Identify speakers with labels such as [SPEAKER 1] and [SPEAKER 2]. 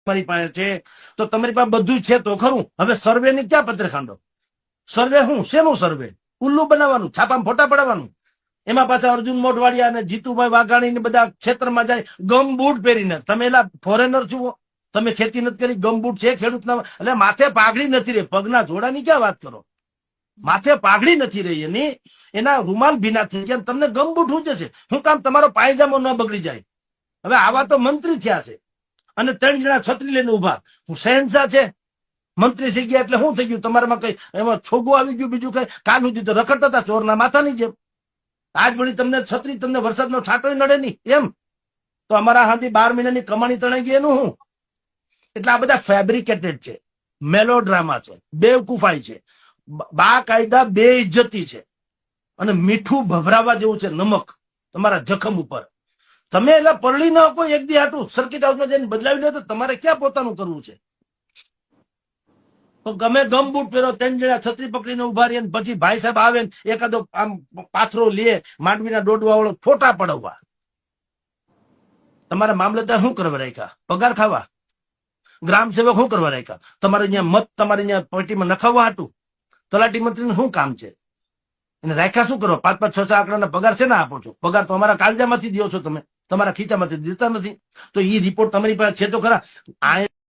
[SPEAKER 1] તમારી પાસે છે તો તમારી પાસે બધું છે તો ખરું. હવે સર્વે ની ક્યાં પત્રખાંડો? સર્વે શું શેનું સર્વે? ઉલ્લુ બનાવવાનું, છાપામાં ફોટા પડાવવાનું. એમાં પાછા અર્જુન મોઢવાડિયા અને જીતુભાઈ વાઘાણી ને બધા ક્ષેત્રમાં જાય ગમ બૂટ પહેરીને. તમે એલા ફોરેનર છો? તમે ખેતી નથી કરી? ગમ બૂટ છે ખેડૂતના? એટલે માથે પાઘડી નથી રહી, પગના જોડાની ક્યાં વાત કરો? માથે પાઘડી નથી રહી એની, એના રૂમાલ ભીના થઈ ગયા. તમને ગમ બૂટ શું જશે? શું કામ તમારો પાયજામો ન બગડી જાય? હવે આવા તો મંત્રી થયા છે અને 3 જણા છત્રી લઈને ઉભા. હું શહેનશાહ છે? મંત્રી થઈ ગયા એટલે શું થઈ ગયું? તમારામાં કઈ એમાં છોગું આવી ગયું? બીજું કઈ? કાલ સુધી તો રખડતા હતા ચોરના માથાની જેમ. આજ વળી તમને છત્રી, તમને વરસાદનો છાંટો નડે નહીં એમ? તો અમારા હાથી 12 મહિનાની કમાણી તણાઈ ગઈ એનું હું? એટલે આ બધા ફેબ્રિકેટેડ છે, મેલોડ્રામા છે, બેવકૂફાઈ છે, બાકાયદા બેઇજ્જતી છે અને મીઠું ભભરાવા જેવું છે નમક તમારા જખમ ઉપર. તમે એટલે પરળી ન કોઈ એક દી હાટું સર્કિટ હાઉસમાં જઈને બદલાવી લો તો તમારે ક્યાં પોતાનું કરવું છે? તો ગમે ગમ બૂટ પહેરો, 3 જણા છત્રી પકડીને ઉભા રહીએ, પછી ભાઈ સાહેબ આવે ને એકાદો આમ પાથરો લે માંડવીના દોડવા વાળો ફોટા પડાવવા. તમારા મામલતદાર શું કરવા રાખ્યા? પગાર ખાવા? ગ્રામ સેવક શું કરવા રાખ્યા? તમારે અહીંયા મત તમારે અહીંયા પેટીમાં નખાવવા હાટું? તલાટી મંત્રીનું શું કામ છે? એને રાખ્યા શું કરવા? 5-5, 6-6 આંકડાના પગાર છે ને આપો છો? પગાર તો અમારા કાળજામાંથી દો છો તમે, તમારા ખીચામાંથી દેતા નથી. તો એ રિપોર્ટ તમારી પાસે છે તો ખરા?